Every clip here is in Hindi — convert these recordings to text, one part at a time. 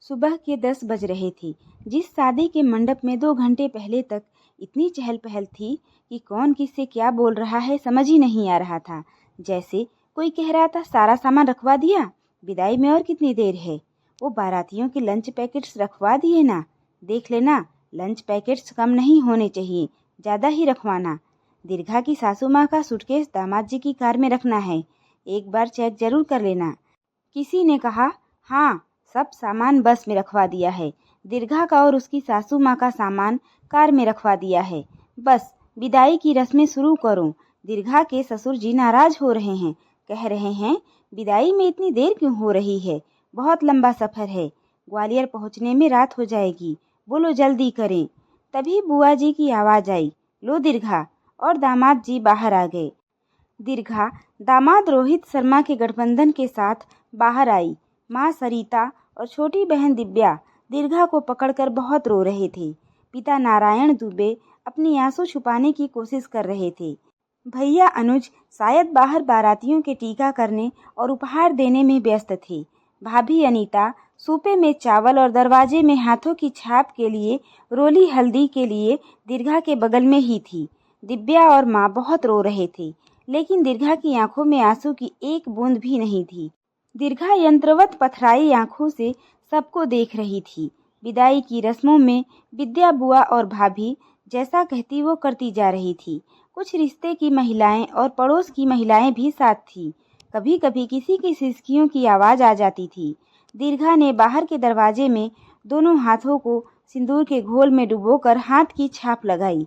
सुबह के 10 बज रहे थे। जिस शादी के मंडप में 2 घंटे पहले तक इतनी चहल पहल थी कि कौन किससे क्या बोल रहा है समझ ही नहीं आ रहा था। जैसे कोई कह रहा था सारा सामान रखवा दिया, विदाई में और कितनी देर है। वो बारातियों के लंच पैकेट्स रखवा दिए ना, देख लेना लंच पैकेट्स कम नहीं होने चाहिए, ज़्यादा ही रखवाना। दीर्घा की सासू माँ का सूटकेस दामाद जी की कार में रखना है, एक बार चेक जरूर कर लेना। किसी ने कहा, हाँ सब सामान बस में रखवा दिया है, दीर्घा का और उसकी सासू माँ का सामान कार में रखवा दिया है, बस विदाई की रस्में शुरू करो। दीर्घा के ससुर जी नाराज हो रहे हैं, कह रहे हैं विदाई में इतनी देर क्यों हो रही है, बहुत लंबा सफ़र है, ग्वालियर पहुंचने में रात हो जाएगी, बोलो जल्दी करें। तभी बुआ जी की आवाज़ आई, लो दीर्घा, और दामाद जी बाहर आ गए। दीर्घा दामाद रोहित शर्मा के गठबंधन के साथ बाहर आई। माँ सरिता और छोटी बहन दिव्या दीर्घा को पकड़कर बहुत रो रहे थे। पिता नारायण दुबे अपनी आंसू छुपाने की कोशिश कर रहे थे। भैया अनुज शायद बाहर बारातियों के टीका करने और उपहार देने में व्यस्त थे। भाभी अनीता सूपे में चावल और दरवाजे में हाथों की छाप के लिए रोली हल्दी के लिए दीर्घा के बगल में ही थी। दिव्या और माँ बहुत रो रहे थे, लेकिन दीर्घा की आंखों में आंसू की एक बूंद भी नहीं थी। दीर्घा यंत्रवत पथराई आंखों से सबको देख रही थी। विदाई की रस्मों में विद्या बुआ और भाभी जैसा कहती वो करती जा रही थी। कुछ रिश्ते की महिलाएं और पड़ोस की महिलाएं भी साथ थी। कभी कभी किसी की सिसकियों की आवाज़ आ जाती थी। दीर्घा ने बाहर के दरवाजे में दोनों हाथों को सिंदूर के घोल में डुबोकर हाथ की छाप लगाई।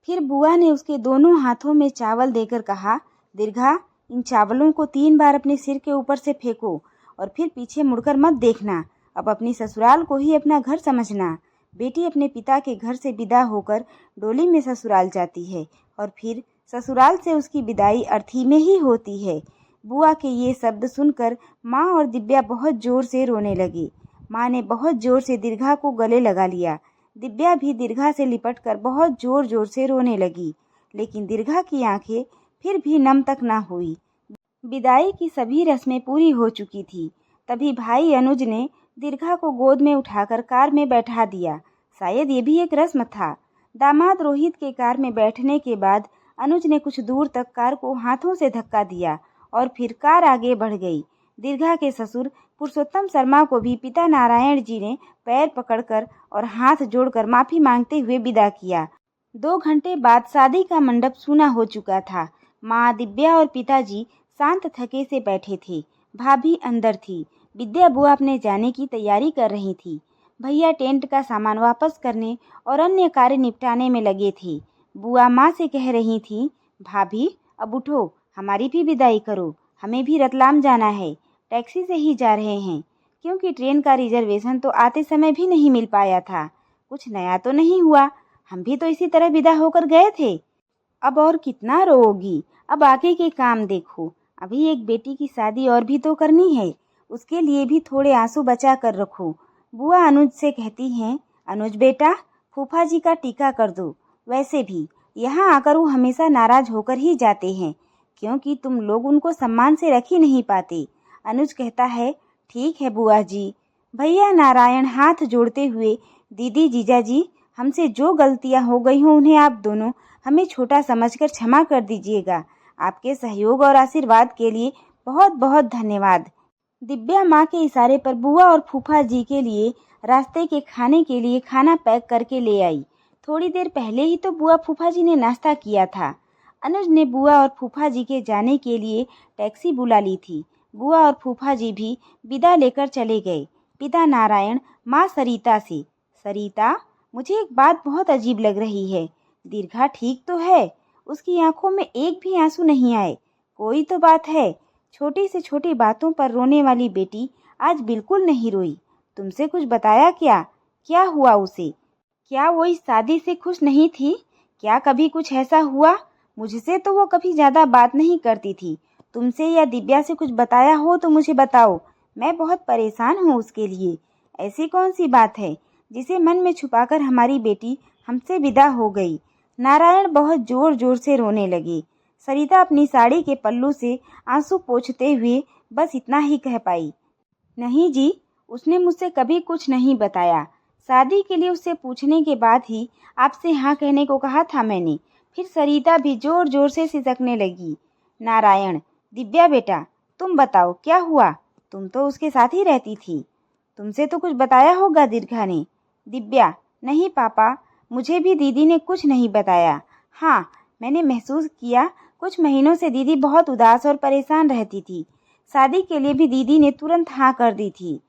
फिर बुआ ने उसके दोनों हाथों में चावल देकर कहा, दीर्घा इन चावलों को 3 बार अपने सिर के ऊपर से फेंको और फिर पीछे मुड़कर मत देखना। अब अपनी ससुराल को ही अपना घर समझना। बेटी अपने पिता के घर से विदा होकर डोली में ससुराल जाती है और फिर ससुराल से उसकी विदाई अर्थी में ही होती है। बुआ के ये शब्द सुनकर माँ और दिव्या बहुत जोर से रोने लगी। माँ ने बहुत जोर से दीर्घा को गले लगा लिया। दिव्या भी दीर्घा से लिपटकर बहुत जोर जोर से रोने लगी, लेकिन दीर्घा की आंखें फिर भी नम तक न हुई। विदाई की सभी रस्में पूरी हो चुकी थी। तभी भाई अनुज ने दीर्घा को गोद में उठाकर कार में बैठा दिया। शायद ये भी एक रस्म था। दामाद रोहित के कार में बैठने के बाद अनुज ने कुछ दूर तक कार को हाथों से धक्का दिया और फिर कार आगे बढ़ गई। दीर्घा के ससुर पुरुषोत्तम शर्मा को भी पिता नारायण जी ने पैर पकड़कर और हाथ जोड़कर माफ़ी मांगते हुए विदा किया। 2 घंटे बाद शादी का मंडप सूना हो चुका था। माँ, दिव्या और पिताजी शांत थके से बैठे थे। भाभी अंदर थी। विद्या बुआ अपने जाने की तैयारी कर रही थी। भैया टेंट का सामान वापस करने और अन्य कार्य निपटाने में लगे थे। बुआ माँ से कह रही थी, भाभी अब उठो, हमारी भी विदाई करो, हमें भी रतलाम जाना है। टैक्सी से ही जा रहे हैं, क्योंकि ट्रेन का रिजर्वेशन तो आते समय भी नहीं मिल पाया था। कुछ नया तो नहीं हुआ, हम भी तो इसी तरह विदा होकर गए थे। अब और कितना रोओगी, अब आगे के काम देखो। अभी एक बेटी की शादी और भी तो करनी है, उसके लिए भी थोड़े आंसू बचा कर रखो। बुआ अनुज से कहती हैं, अनुज बेटा फूफा जी का टीका कर दो। वैसे भी यहाँ आकर वो हमेशा नाराज होकर ही जाते हैं, क्योंकि तुम लोग उनको सम्मान से रख ही नहीं पाते। अनुज कहता है, ठीक है बुआ जी। भैया नारायण हाथ जोड़ते हुए, दीदी जीजा जी हमसे जो गलतियाँ हो गई हों उन्हें आप दोनों हमें छोटा समझकर क्षमा कर दीजिएगा। आपके सहयोग और आशीर्वाद के लिए बहुत बहुत धन्यवाद। दिव्या माँ के इशारे पर बुआ और फूफा जी के लिए रास्ते के खाने के लिए खाना पैक करके ले आई। थोड़ी देर पहले ही तो बुआ फूफा जी ने नाश्ता किया था। अनुज ने बुआ और फूफा जी के जाने के लिए टैक्सी बुला ली थी। बुआ और फूफा जी भी विदा लेकर चले गए। पिता नारायण माँ सरिता से, सरिता मुझे एक बात बहुत अजीब लग रही है। दीर्घा ठीक तो है, उसकी आंखों में एक भी आंसू नहीं आए। कोई तो बात है। छोटी से छोटी बातों पर रोने वाली बेटी आज बिल्कुल नहीं रोई। तुमसे कुछ बताया क्या? क्या हुआ उसे? क्या वो इस शादी से खुश नहीं थी? क्या कभी कुछ ऐसा हुआ? मुझसे तो वो कभी ज़्यादा बात नहीं करती थी। तुमसे या दिव्या से कुछ बताया हो तो मुझे बताओ, मैं बहुत परेशान हूँ उसके लिए। ऐसी कौन सी बात है जिसे मन में छुपाकर हमारी बेटी हमसे विदा हो गई? नारायण बहुत जोर जोर से रोने लगे। सरिता अपनी साड़ी के पल्लू से आंसू पोंछते हुए बस इतना ही कह पाई, नहीं जी, उसने मुझसे कभी कुछ नहीं बताया। शादी के लिए उससे पूछने के बाद ही आपसे हाँ कहने को कहा था मैंने। फिर सरिता भी ज़ोर ज़ोर से सिसकने लगी। नारायण, दिव्या बेटा, तुम बताओ क्या हुआ? तुम तो उसके साथ ही रहती थी। तुमसे तो कुछ बताया होगा दीर्घा ने। दिव्या, नहीं पापा, मुझे भी दीदी ने कुछ नहीं बताया। हाँ, मैंने महसूस किया कुछ महीनों से दीदी बहुत उदास और परेशान रहती थी। शादी के लिए भी दीदी ने तुरंत हाँ कर दी थी।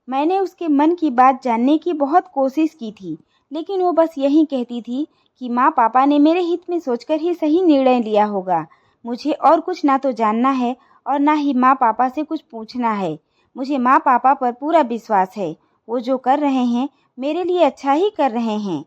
मैंने उसके मन की बात जानने की बहुत कोशिश की थी, लेकिन वो बस यही कहती थी कि माँ पापा ने मेरे हित में सोचकर ही सही निर्णय लिया होगा। मुझे और कुछ ना तो जानना है और ना ही माँ पापा से कुछ पूछना है। मुझे माँ पापा पर पूरा विश्वास है। वो जो कर रहे हैं मेरे लिए अच्छा ही कर रहे हैं।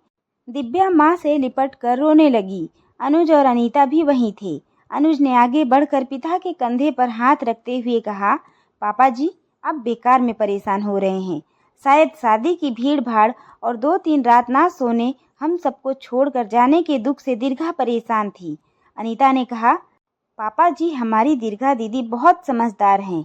दिव्या माँ से लिपट कर रोने लगी। अनुज और अनीता भी वहीं थे। अनुज ने आगे बढ़कर पिता के कंधे पर हाथ रखते हुए कहा, पापा जी, आप बेकार में परेशान हो रहे हैं। शायद शादी की भीड़ भाड़ और 2-3 रात ना सोने हम सबको छोड़कर जाने के दुख से दीर्घा परेशान थी। अनीता ने कहा, पापा जी, हमारी दीर्घा दीदी बहुत समझदार हैं।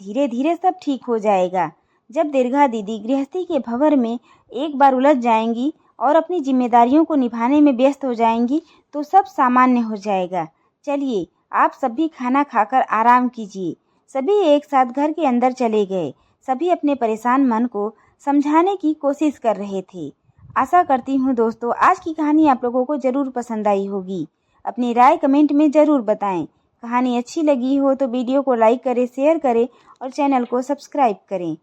धीरे धीरे सब ठीक हो जाएगा। जब दीर्घा दीदी गृहस्थी के भंवर में एक बार उलझ जाएंगी और अपनी जिम्मेदारियों को निभाने में व्यस्त हो जाएंगी तो सब सामान्य हो जाएगा। चलिए, आप सभी खाना खाकर आराम कीजिए। सभी एक साथ घर के अंदर चले गए। सभी अपने परेशान मन को समझाने की कोशिश कर रहे थे। आशा करती हूँ दोस्तों, आज की कहानी आप लोगों को ज़रूर पसंद आई होगी। अपनी राय कमेंट में ज़रूर बताएं। कहानी अच्छी लगी हो तो वीडियो को लाइक करें, शेयर करें और चैनल को सब्सक्राइब करें।